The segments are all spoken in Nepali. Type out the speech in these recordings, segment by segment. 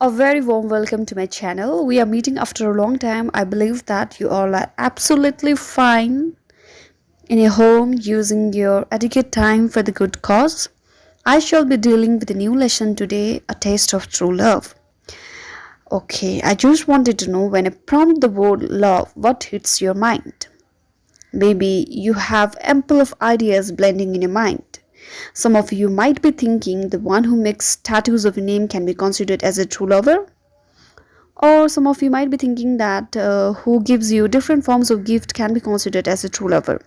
A very warm welcome to my channel. We are meeting after a long time. I believe that you all are absolutely fine in your home using your adequate time for the good cause. I shall be dealing with a new lesson today, a taste of true love. Okay, I just wanted to know when I prompt the word love, what hits your mind? Maybe you have ample of ideas blending in your mind. Some of you might be thinking the one who makes tattoos of a name can be considered as a true lover. Or some of you might be thinking that who gives you different forms of gift can be considered as a true lover.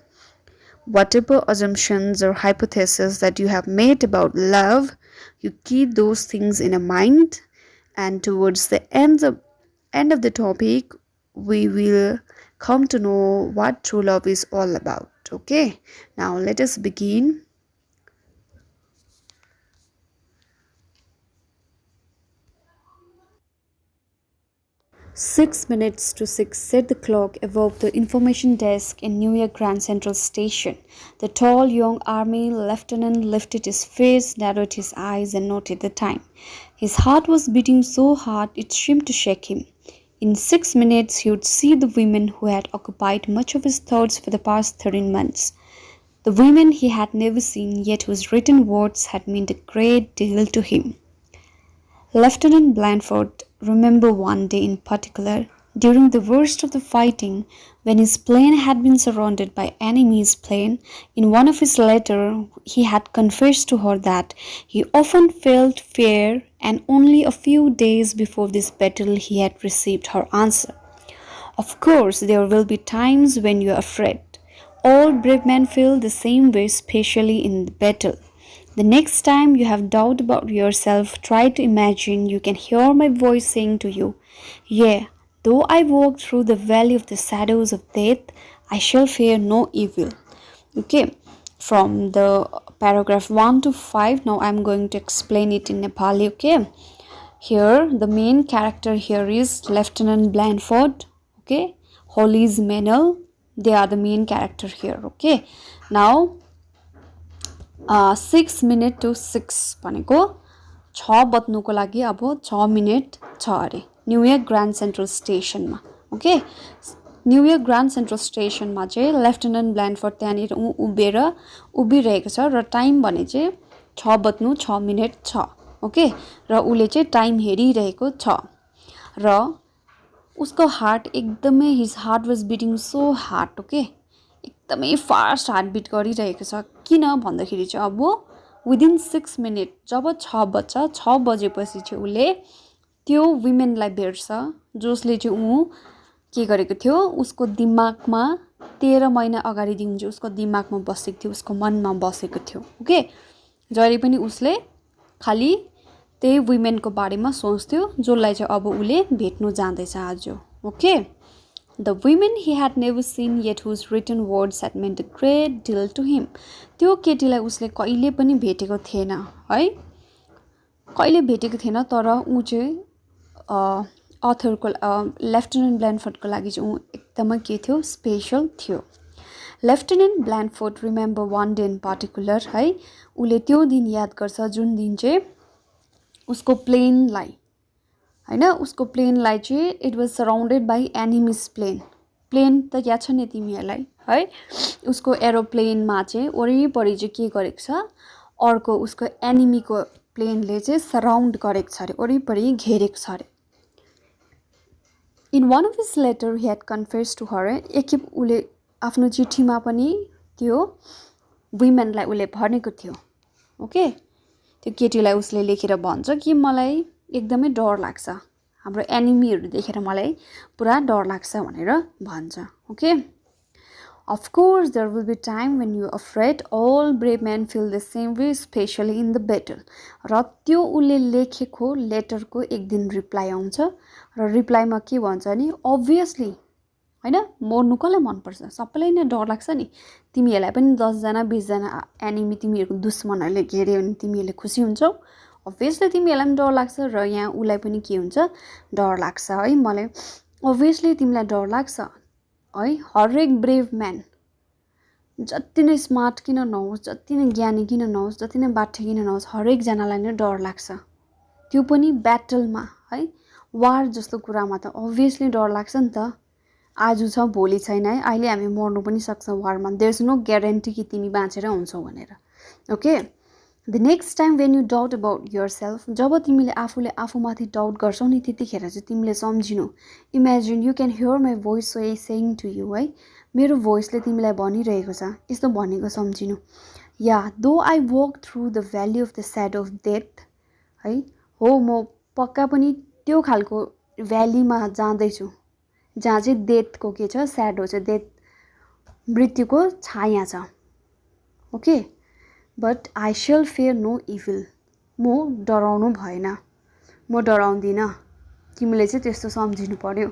Whatever assumptions or hypotheses that you have made about love, you keep those things in your mind, and towards the end of the topic, we will come to know what true love is all about. Okay, now let us begin. 6 minutes to 6 said the clock above the information desk in New York Grand Central Station. The tall young army lieutenant lifted his face, narrowed his eyes, and noted the time. His heart was beating so hard it seemed to shake him. In 6 minutes, he would see the women who had occupied much of his thoughts for the past 13 months. The women he had never seen, yet whose written words had meant a great deal to him. Lieutenant Blandford remembered one day in particular, during the worst of the fighting, when his plane had been surrounded by enemy's plane. In one of his letters, he had confessed to her that he often felt fear, and only a few days before this battle he had received her answer. Of course, there will be times when you are afraid. All brave men feel the same way, especially in the battle. The next time you have doubt about yourself, try to imagine you can hear my voice saying to you, "Yea, though I walk through the valley of the shadows of death, I shall fear no evil." Okay, from the paragraph 1 to 5, now I'm going to explain it in Nepali. Okay, here the main character here is Lieutenant Blandford. Okay, Holly's Menel, they are the main character here. Okay, now 6 minutes to 6 भनेको 6 बज्नुको लागि अब 6 मिनट छ अरे न्युयोर्क ग्रान्ड सेन्ट्रल स्टेसनमा. ओके, न्युयोर्क ग्रान्ड सेन्ट्रल स्टेसनमा चाहिँ लेफ्टिनेन्ट ब्ल्यान्डफोर्ड त्यहाँनिर उभिरहेको छ र टाइम भने चाहिँ 6 बज्नु 6 मिनट छ. ओके, र उसले चाहिँ टाइम हेरिरहेको छ र उसको हार्ट एकदमै his heart was beating so hard. Okay, एकदमै फास्ट हार्टबिट गरिरहेको छ. किन भन्दाखेरि चाहिँ अब विदिन 6 मिनट जब 6 बज्छ, 6 बजेपछि चाहिँ उसले त्यो वुमेनलाई भेट्छ जसले चाहिँ ऊ के गरेको थियो, उसको दिमागमा 13 महिना अगाडिदेखि चाहिँ उसको दिमागमा बसेको थियो, उसको मनमा बसेको थियो. ओके, जहिले पनि उसले खालि त्यही वुमेनको बारेमा सोच्थ्यो जसलाई चाहिँ अब उसले भेट्नु जाँदैछ आज. Okay, the women he had never seen yet whose written words had meant a great deal to him. त्यो केटीलाई उसले कहिले पनि भेटेको थिएन है, कहिले भेटेको थिएन, तर ऊ चाहिँ अथरको लेफ्टिनेन्ट ब्ल्यान्डफोर्डको लागि चाहिँ ऊ एकदमै के थियो, स्पेसल थियो. Lieutenant Blandford remember one day in particular है, उसले त्यो दिन याद गर्छ जुन दिन चाहिँ उसको प्लेनलाई हैन, उसको प्लेनलाई चाहिँ it was surrounded by enemies plane. Plane त याद छ नि तिमीहरूलाई है, उसको एरोप्लेनमा चाहिँ वरिपरि चाहिँ के गरेको छ, अर्को उसको एनिमीको प्लेनले चाहिँ सराउन्ड गरेको छ अरे, वरिपरि घेरेको छ अरे. In one of his letter he had confess to her, एकखेप उसले आफ्नो चिठीमा पनि त्यो वुमेनलाई उसले भनेको थियो. ओके, त्यो केटीलाई उसले लेखेर भन्छ कि मलाई एकदमै डर लाग्छ, हाम्रो एनिमीहरू देखेर मलाई पुरा डर लाग्छ भनेर भन्छ. Okay, of course there will be time when you are afraid. All brave men feel the same way, especially in the battle. र त्यो उसले लेखेको लेटरको एक दिन रिप्लाई आउँछ र रिप्लाईमा के भन्छ नि, अभियसली हैन, मर्नु कसलाई मनपर्छ, सबैलाई नै डर लाग्छ नि. तिमीहरूलाई पनि 10 जना 20 जना एनिमी तिमीहरूको दुश्मनहरूले घेर्यो भने तिमीहरूले खुसी हुन्छौ. अभियसली तिमीहरूलाई पनि डर लाग्छ र यहाँ उसलाई पनि के हुन्छ, डर लाग्छ है. मलाई अभियसली तिमीलाई डर लाग्छ है. हरेक ब्रेभ म्यान, जति नै स्मार्ट किन नहोस्, जति नै ज्ञानी किन नहोस्, जति नै बाठे किन नहोस्, हरेकजनालाई नै डर लाग्छ. त्यो पनि ब्याटलमा है वार जस्तो कुरामा त अभियसली डर लाग्छ नि त आज छ भोलि छैन है अहिले हामी मर्नु पनि सक्छौँ वारमा देयर इज नो ग्यारेन्टी कि तिमी बाँचेर हुन्छौ भनेर okay the next time when you doubt about your self तिमीले आफूमाथि डाउट गर्छौ नि त्यतिखेर चाहिँ तिमीले सम्झिनु imagine you can hear my voice saying to you है मेरो भोइसले तिमीलाई भनिरहेको छ यस्तो भनेको सम्झिनु या though I walk through the valley of the shadow of death है हो म पक्का पनि त्यो खालको भ्यालीमा जाँदैछु जहाँ चाहिँ डेथको के छ स्याडो छ डेथ मृत्युको छाया छ okay but I shall fear no evil म डराउनु भएन म डराउँदिनँ तिमीले चाहिँ त्यस्तो सम्झिनु पर्यो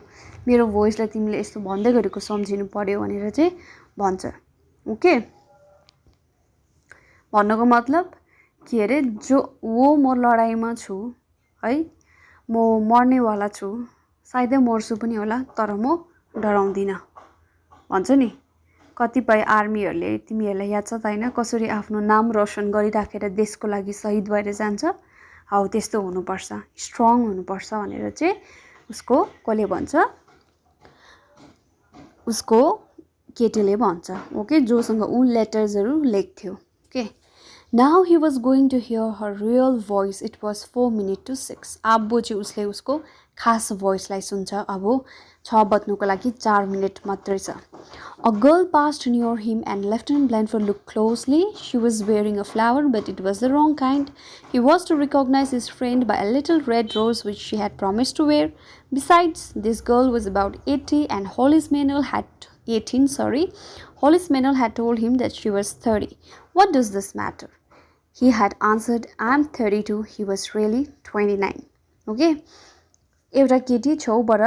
मेरो भोइसलाई तिमीले यस्तो भन्दै गरेको सम्झिनु पर्यो भनेर चाहिँ भन्छ ओके भन्नुको मतलब के अरे म लडाइँमा छु है म मर्नेवाला छु सायदै मर्छु पनि होला तर म डराउँदिनँ भन्छ नि कतिपय आर्मीहरूले तिमीहरूलाई याद छ त होइन कसरी आफ्नो नाम रोशन गरिराखेर देशको लागि शहीद भएर जान्छ हौ त्यस्तो हुनुपर्छ स्ट्रङ हुनुपर्छ भनेर चाहिँ उसको कसले भन्छ उसको केटीले भन्छ ओके जोसँग ऊ लेटर्सहरू लेख्थ्यो okay now he was going to hear her real voice it was 4 minutes to 6 अब चाहिँ उसले उसको खास भोइसलाई सुन्छ अब 6 बज्नुको लागि 4 मिनट मात्रै छ A girl passed near him and Lieutenant Blandford looked closely. She was wearing a flower, but it was the wrong kind. He was to recognize his friend by a little red rose which she had promised to wear. Besides, this girl was about 80 and Hollis Manuel had 18, Hollis Manuel had told him that she was 30. What does this matter? He had answered, I'm 32. He was really 29. Okay? एउटा केटी छेउबाट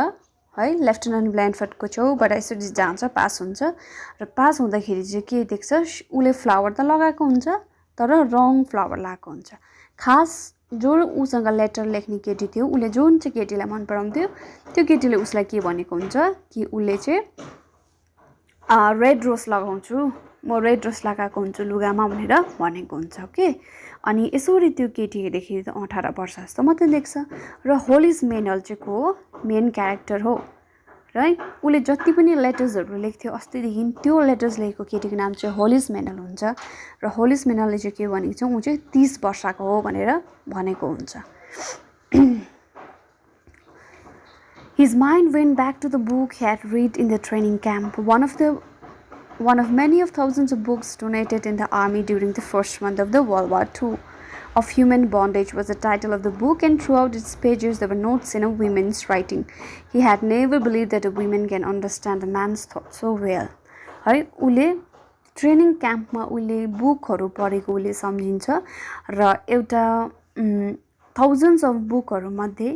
है लेफ्टिनेन्ट ब्ल्यान्डफोर्डको छेउबाट यसरी जान्छ पास हुन्छ र पास हुँदाखेरि चाहिँ के देख्छ उसले फ्लावर त लगाएको हुन्छ तर रङ फ्लावर लगाएको हुन्छ खास जो उसँग लेटर लेख्ने केटी थियो उसले जुन चाहिँ केटीलाई मन पराउँथ्यो त्यो केटीले उसलाई के भनेको हुन्छ कि उसले चाहिँ रेड रोज लगाउँछु म रेड रोज लगाएको हुन्छु लुगामा भनेर भनेको हुन्छ ओके अनि यसरी त्यो केटी हेर्दाखेरि त 18 वर्ष जस्तो मात्रै देख्छ र होलिस मेनल चाहिँ को हो मेन क्यारेक्टर हो है उसले जति पनि लेटर्सहरू लेख्थ्यो अस्तिदेखि त्यो लेटर्स लेखेको केटीको नाम चाहिँ होलिस मेनल हुन्छ र होलिस मेनलले चाहिँ के भनेको छ ऊ चाहिँ 30 वर्षको हो भनेर भनेको हुन्छ His mind went back to the book he had read in the training camp, one of many of thousands of books donated in the army during the first month of the World War II. Of Human Bondage was the title of the book, and throughout its pages there were notes in a woman's writing. He had never believed that a woman can understand a man's thoughts so well. है उले ट्रेनिङ क्याम्पमा उले बुकहरू पढेको उले सम्झिन्छ र एउटा थाउजन्ड्स अफ बुकहरू मध्ये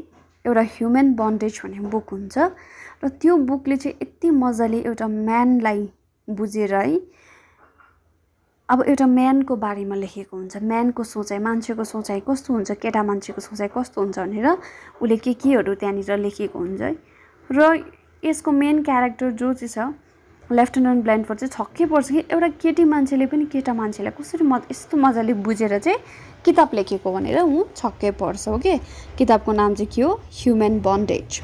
एउटा ह्युमन बन्डेज भन्ने बुक हुन्छ र त्यो बुकले चाहिँ यति मजाले एउटा म्यानलाई बुझेर है अब एउटा म्यानको बारेमा लेखेको हुन्छ म्यानको सोचाइ मान्छेको सोचाइ कस्तो हुन्छ केटा मान्छेको सोचाइ कस्तो हुन्छ भनेर उले केहरू त्यहाँनिर लेखेको हुन्छ है र यसको मेन क्यारेक्टर जो चाहिँ छ लेफ्टिनेन्ट ब्ल्यान्डफोर्ड चाहिँ छक्कै पर्छ कि एउटा केटी मान्छेले पनि केटा मान्छेलाई कसरी यस्तो मजाले बुझेर चाहिँ किताब लेखेको भनेर ऊ छक्कै पर्छ ओके किताबको नाम चाहिँ के हो human बन्डेज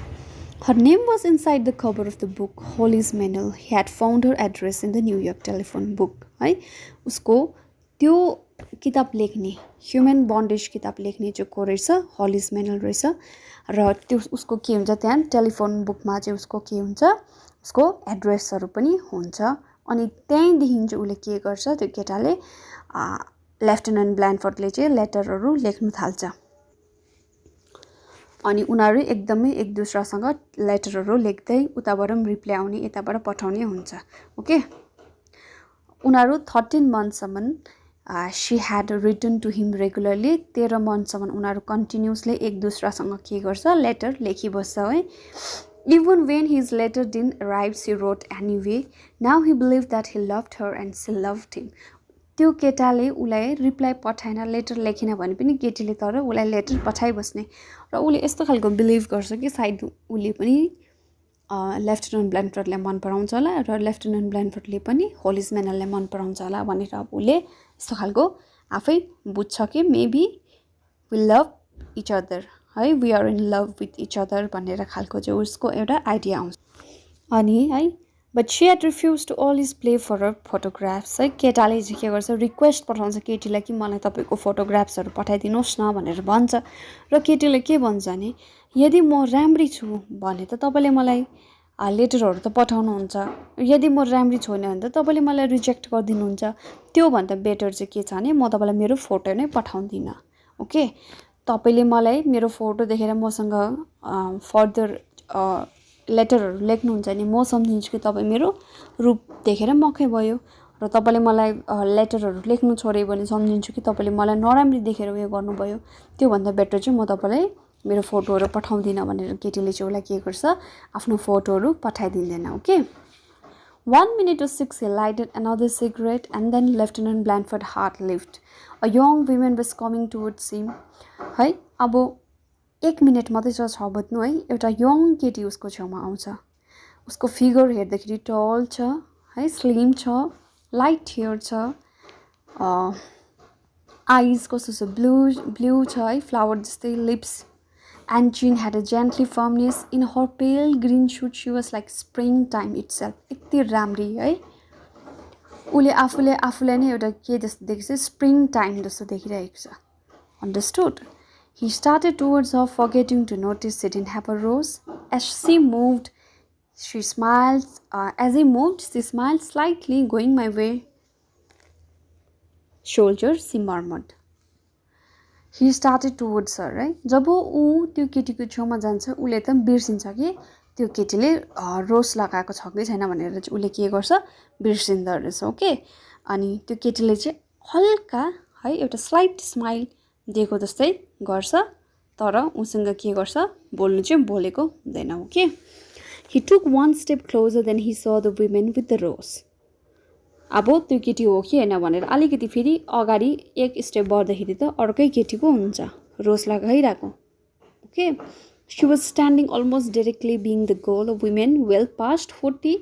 Her name was inside the cover of the book, Hollis Manuel. He had found her address in the New York telephone book. है उसको त्यो किताब लेख्ने ह्युमन बन्डेज किताब लेख्ने जो को रहेछ हलिस मेनल रहेछ र त्यो उसको के हुन्छ त्यहाँ टेलिफोन बुकमा चाहिँ उसको के हुन्छ उसको एड्रेसहरू पनि हुन्छ अनि त्यहीँदेखि चाहिँ उसले के गर्छ त्यो केटाले लेफ्टिनेन्ट ब्ल्यान्डफोर्डले चाहिँ लेटरहरू लेख्न थाल्छ अनि उनीहरू एकदमै एक दुसरासँग लेटरहरू लेख्दै उताबाट पनि रिप्लाई आउने यताबाट पठाउने हुन्छ ओके उनीहरू 13 मन्थसम्म she had written to him regularly 13 मन्थसम्म उनीहरू कन्टिन्युसली एक दुसरासँग के गर्छ लेटर लेखिबस्छ है Even when his letter didn't arrive, she wrote anyway. Now he believed that he loved her and she loved him. त्यो केटाले उलाई रिप्लाई पठाएन लेटर लेखेन भने पनि केटीले तर उलाई लेटर पठाइबस्ने र उले यस्तो खालको बिलिभ गर्छ कि सायद उले पनि लेफ्टिनेन्ट ब्ल्यान्डफोर्डलाई मन पराउँछ होला र लेफ्टिनेन्ट ब्ल्यान्डफोर्डले पनि होलिस मेनललाई मन पराउँछ होला भनेर अब उले यस्तो खालको आफै बुझ्छ कि maybe we love each other है we are in love with each other भनेर खालको चाहिँ उसको एउटा आइडिया आउँछ अनि है but she had refuse to always play for her photographs है केटाले चाहिँ के गर्छ रिक्वेस्ट पठाउँछ केटीलाई कि मलाई तपाईँको फोटोग्राफ्सहरू पठाइदिनुहोस् न भनेर भन्छ र केटीले के भन्छ भने यदि म राम्री छु भने त तपाईँले मलाई लेटरहरू त पठाउनुहुन्छ यदि म राम्री छैन भने त तपाईँले मलाई रिजेक्ट गरिदिनुहुन्छ त्योभन्दा बेटर चाहिँ के छ भने म तपाईँलाई मेरो फोटो नै पठाउँदिनँ ओके तपाईँले मलाई मेरो फोटो देखेर मसँग फर्दर लेटरहरू लेख्नुहुन्छ भने म सम्झिन्छु कि तपाईँ मेरो रूप देखेर मकै भयो र तपाईँले मलाई लेटरहरू लेख्नु छोड्यो भने सम्झिन्छु कि तपाईँले मलाई नराम्री देखेर उयो गर्नुभयो त्योभन्दा बेटर चाहिँ म तपाईँलाई मेरो फोटोहरू पठाउँदिनँ भनेर केटीले चाहिँ उसलाई के गर्छ आफ्नो फोटोहरू पठाइदिँदैन okay 1 minute to 6 he lighted another cigarette and then Lieutenant Blandford heart lifted. A young woman was coming towards him. है अब 1 मिनट मात्रै छ बज्नु है एउटा यङ केटी उसको छेउमा आउँछ उसको फिगर हेर्दाखेरि टल छ है स्लिम छ लाइट हेयर छ आइज कस्तो छ ब्लू छ है फ्लावर जस्तै lips and Jean had a gently firmness in her pale green suit. She was like springtime itself. यति राम्री है उसले आफूलाई नै एउटा के जस्तो देखेछ स्प्रिङ टाइम जस्तो देखिरहेको छ Understood? He started towards her, forgetting to notice she didn't have a rose. As he moved, she smiled. As he moved, she smiled slightly, going my way. Soldier, she murmured. He started towards her, right? जब ऊ त्यो केटीको छेउमा जान्छ उसले त बिर्सिन्छ कि त्यो केटीले रोज लगाएको छ कि छैन भनेर चाहिँ उसले के गर्छ बिर्सिँदो रहेछ ओके अनि त्यो केटीले चाहिँ हल्का है एउटा स्लाइट स्माइल दिएको जस्तै गर्छ तर उसँग के गर्छ बोल्नु चाहिँ बोलेको हुँदैन okay He took one step closer, then he saw the women with the rose. अब त्यो केटी हो कि हैन भनेर अलिकति फेरि अगाडि एक स्टेप बढ्दाखेरि त अर्कै केटी पो हुन्छ रोज लगाइराको okay She was standing almost directly being the girl of women well past 40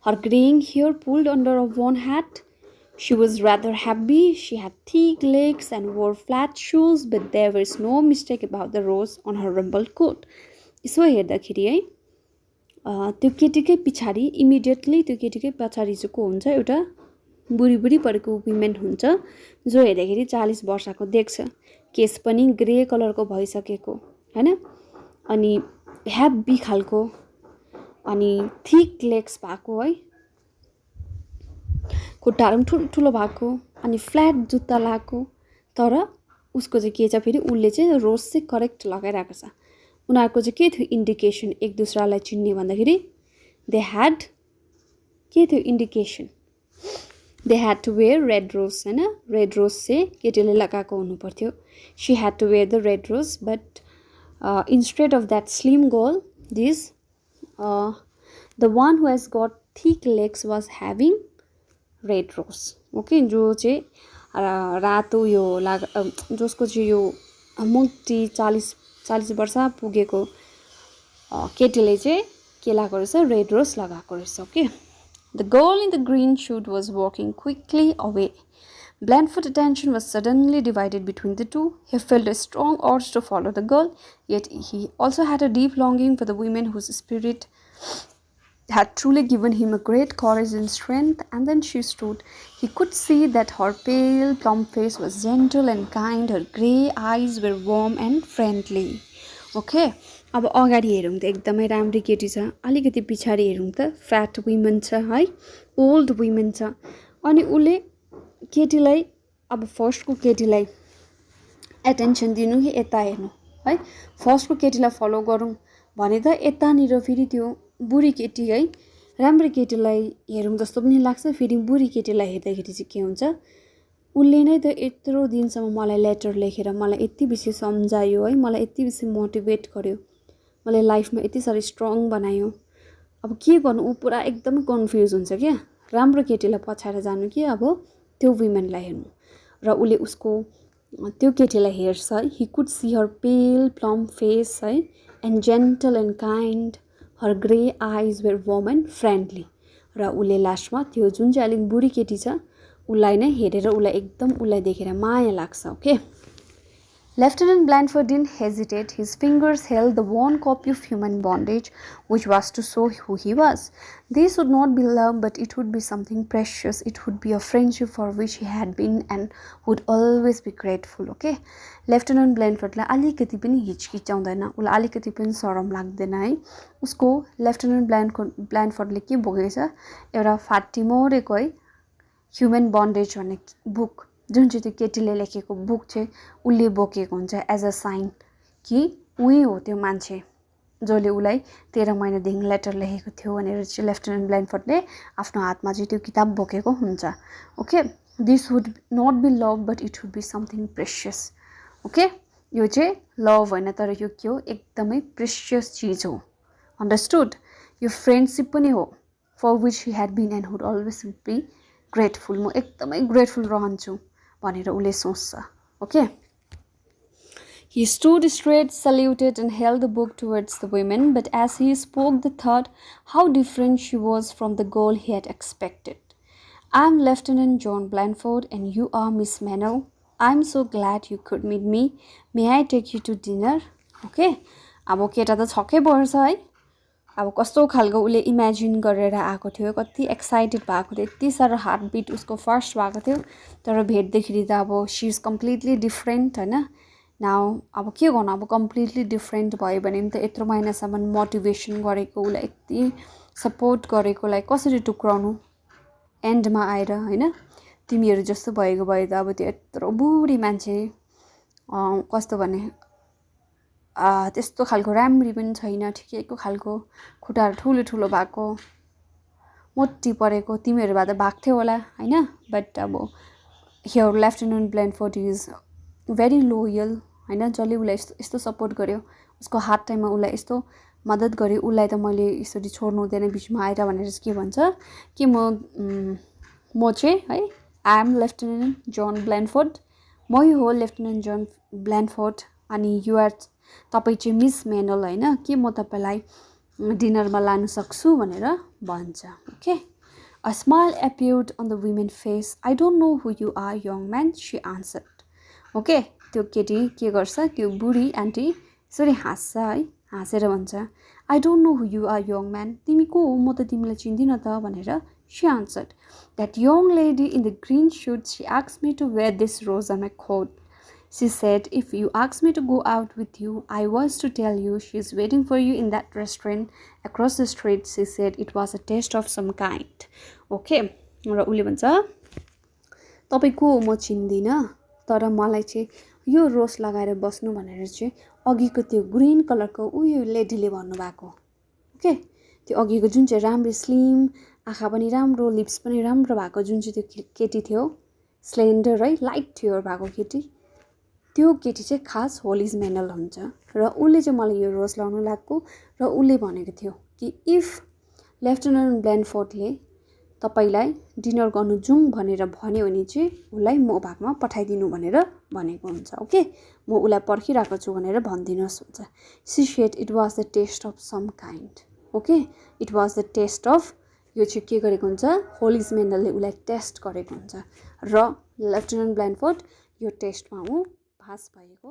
her graying hair pulled under one hat She was rather happy she had thick legs and wore flat shoes but there was no mistake about the rose on her rumpled coat यसो हेर्दाखेरि है त्यो केटीकै पछाडी इमिडिएटली त्यो केटीकै पछाडी चाहिँ को हुन्छ एउटा बुढी परेको वुमेन हुन्छ जो हेर्दाखेरि 40 वर्षको देख्छ केस पनि ग्रे कलरको भइसकेको हैन अनि हेभी खालको अनि थिक लेग्स भएको है खुट्टाहरु ठुलो भएको अनि फ्ल्याट जुत्ता लाएको तर उसको चाहिँ के छ फेरि उले चाहिँ रोज चाहिँ करेक्ट लगाइराको छ उनीहरुको चाहिँ के थियो इन्डिकेसन एक दुसरालाई चिन्ने भन्दाखेरि दे ह्याड के थियो indication They had to wear red rose, हैन red rose चाहिँ केटीले लगाएको हुनु पर्थ्यो She had to wear the red rose but instead of that slim girl this the one who has got thick legs was having red rose okay जो चाहिँ रातो यो जसको चाहिँ यो मोटी 40 वर्ष पुगेको केटीले चाहिँ के लगाएको रहेछ रेड रोज लगाएको रहेछ okay The girl in the green suit was walking quickly away. Blandford's attention was suddenly divided between the two. He felt a strong urge to follow the girl, yet he also had a deep longing for the woman whose spirit had truly given him a great courage and strength. And then she stood. He could see that her pale, plump face was gentle and kind. Her grey eyes were warm and friendly. Okay. अब अगाडि हेरौँ त एकदमै राम्री केटी छ अलिकति पिछाडी हेरौँ त फ्याट वुमन छ है ओल्ड वुमन छ अनि उले केटीलाई अब फर्स्टको केटीलाई एटेन्सन दिनु कि यता हेर्नु है फर्स्टको केटीलाई फलो गरौँ भने त यतानिर फेरि त्यो बुढी केटी है राम्रो केटीलाई हेरौँ जस्तो पनि लाग्छ फेरि बुढी केटीलाई हेर्दाखेरि चाहिँ के हुन्छ उले नै त यत्रो दिनसम्म मलाई लेटर लेखेर मलाई यति बेसी सम्झायो है मलाई यति बेसी मोटिभेट गर्यो मलाई लाइफमा यति साह्रो स्ट्रङ बनायो अब के गर्नु उ पुरा एकदम कन्फ्युज हुन्छ के राम्रो केटीलाई पछाएर जानु कि अब त्यो वुमेनलाई हेर्नु र उले उसको त्यो केटीलाई हेर्छ he could see her pale plum face है and gentle and kind her grey eyes were warm and friendly र उले लास्टमा त्यो जुन चाहिँ अलिक बुढी केटी छ उलाई नै हेरेर उलाई एकदम उलाई देखेर माया लाग्छ okay Lieutenant Blandford didn't hesitate. His fingers held the worn copy of Human Bondage, which was to show who he was. This would not be love, but it would be something precious. It would be a friendship for which he had been and would always be grateful. Okay? Lieutenant Blandford लाई अलिकति पनि हिचकिचाउँदैन, उलाई अलिकति पनि शरम लाग्दैन है. उसको लेफ्टिनेन्ट ब्ल्यान्डफोर्डले के बोकेको छ, एउटा फाटिमोरेको है ह्युमन बन्डेज भन्ने बुक, जुन चाहिँ त्यो केटीले लेखेको बुक चाहिँ उसले बोकेको हुन्छ एज अ साइन कि उही हो त्यो मान्छे जसले उसलाई 13 महिनादेखि लेटर लेखेको थियो भनेर चाहिँ लेफ्टिनेन्ट ब्ल्यान्डफोर्डले आफ्नो हातमा चाहिँ त्यो किताब बोकेको हुन्छ. Okay, this would not be love but it would be something precious. Okay, यो चाहिँ लभ होइन तर यो के हो, एकदमै प्रेसियस चिज हो. अन्डरस्टुड? यो फ्रेन्डसिप पनि हो for which he had been and would always be grateful. म एकदमै ग्रेटफुल रहन्छु भनेर उसले सोच्छ. Okay, he stood straight, saluted and held the book towards the women, but as he spoke the thought how different she was from the girl he had expected. I am Lieutenant John Blandford and you are Miss Mennell. I am so glad you could meet me. May I take you to dinner? Okay, अब केटा त छक्कै पर्छ है. अब कस्तो खालको उसले इमेजिन गरेर आएको थियो, कति एक्साइटेड भएको थियो, यति साह्रो हार्ट बिट उसको फर्स्ट भएको थियो, तर भेट्दाखेरि त अब सी इज कम्प्लिटली डिफ्रेन्ट होइन. नाउ अब के गर्नु, अब कम्प्लिटली डिफ्रेन्ट भयो भने त यत्रो महिनासम्म मोटिभेसन गरेको, उसलाई यति सपोर्ट गरेकोलाई कसरी टुक्राउनु एन्डमा आएर होइन. तिमीहरू जस्तो भएको भए त अब त्यो यत्रो बुढी मान्छे कस्तो भने त्यस्तो खालको राम्री पनि छैन, ठिकैको खालको खुट्टाहरू ठुलो ठुलो भएको, मोटी परेको, तिमीहरू भए त भाग्थ्यो होला होइन. बट अब here lieutenant Blandford is very loyal होइन. जसले उसलाई यस्तो सपोर्ट गर्यो, उसको हार्ड टाइममा उसलाई यस्तो मद्दत गर्यो, उसलाई त मैले यसरी छोड्नु हुँदैन बिचमा आएर भनेर के भन्छ कि म चाहिँ है आई एम लेफ्टिनेन्ट जोन ब्ल्यान्डफोर्ड, मै हो लेफ्टिनेन्ट जोन ब्ल्यान्डफोर्ड अनि युआर तपाईँ चाहिँ मिस मेनल होइन, कि म तपाईँलाई डिनरमा लानु सक्छु भनेर भन्छ. Okay, a smile appeared on the women face. I don't know who you are young man, she answered. Okay, त्यो केटी के गर्छ, त्यो बुढी आन्टी यसरी हाँस्छ है, हाँसेर भन्छ I don't know who you are young man, तिमी को हो, म त तिमीलाई चिन्दिनँ त भनेर. She answered, that young lady in the green suit, she asked me to wear this rose on my coat. She said, if you ask me to go out with you, I was to tell you she is waiting for you in that restaurant across the street. She said it was a taste of some kind. Okay, र उसले भन्छ तपाईँ को हो म चिन्दिनँ, तर मलाई चाहिँ यो रोज लगाएर बस्नु भनेर चाहिँ अघिको त्यो ग्रिन कलरको उयो लेडीले भन्नुभएको. ओके, त्यो अघिको जुन चाहिँ राम्रो स्लिम, आँखा पनि राम्रो, लिप्स पनि राम्रो भएको जुन चाहिँ त्यो केटी थियो, स्लेन्डर है, लाइट थियो भएको केटी, त्यो केटी चाहिँ खास होलिज मेनल हुन्छ. र उसले चाहिँ मलाई यो रोज लाउनु लाग्यो र उसले भनेको थियो कि इफ लेफ्टिनेन्ट ब्ल्यान्डफोर्डले तपाईँलाई डिनर गर्नु जाउँ भनेर भन्यो भने चाहिँ उसलाई म भागमा पठाइदिनु भनेर भनेको हुन्छ. ओके, म उसलाई पर्खिरहेको छु भनेर भनिदिनुहोस् हुन्छ. She said it was the test of some kind. Okay, it was the test of, यो चाहिँ के गरेको हुन्छ, होलिज मेनलले उसलाई टेस्ट गरेको हुन्छ र लेफ्टिनेन्ट ब्ल्यान्डफोर्ड यो टेस्टमा ऊ पास भएको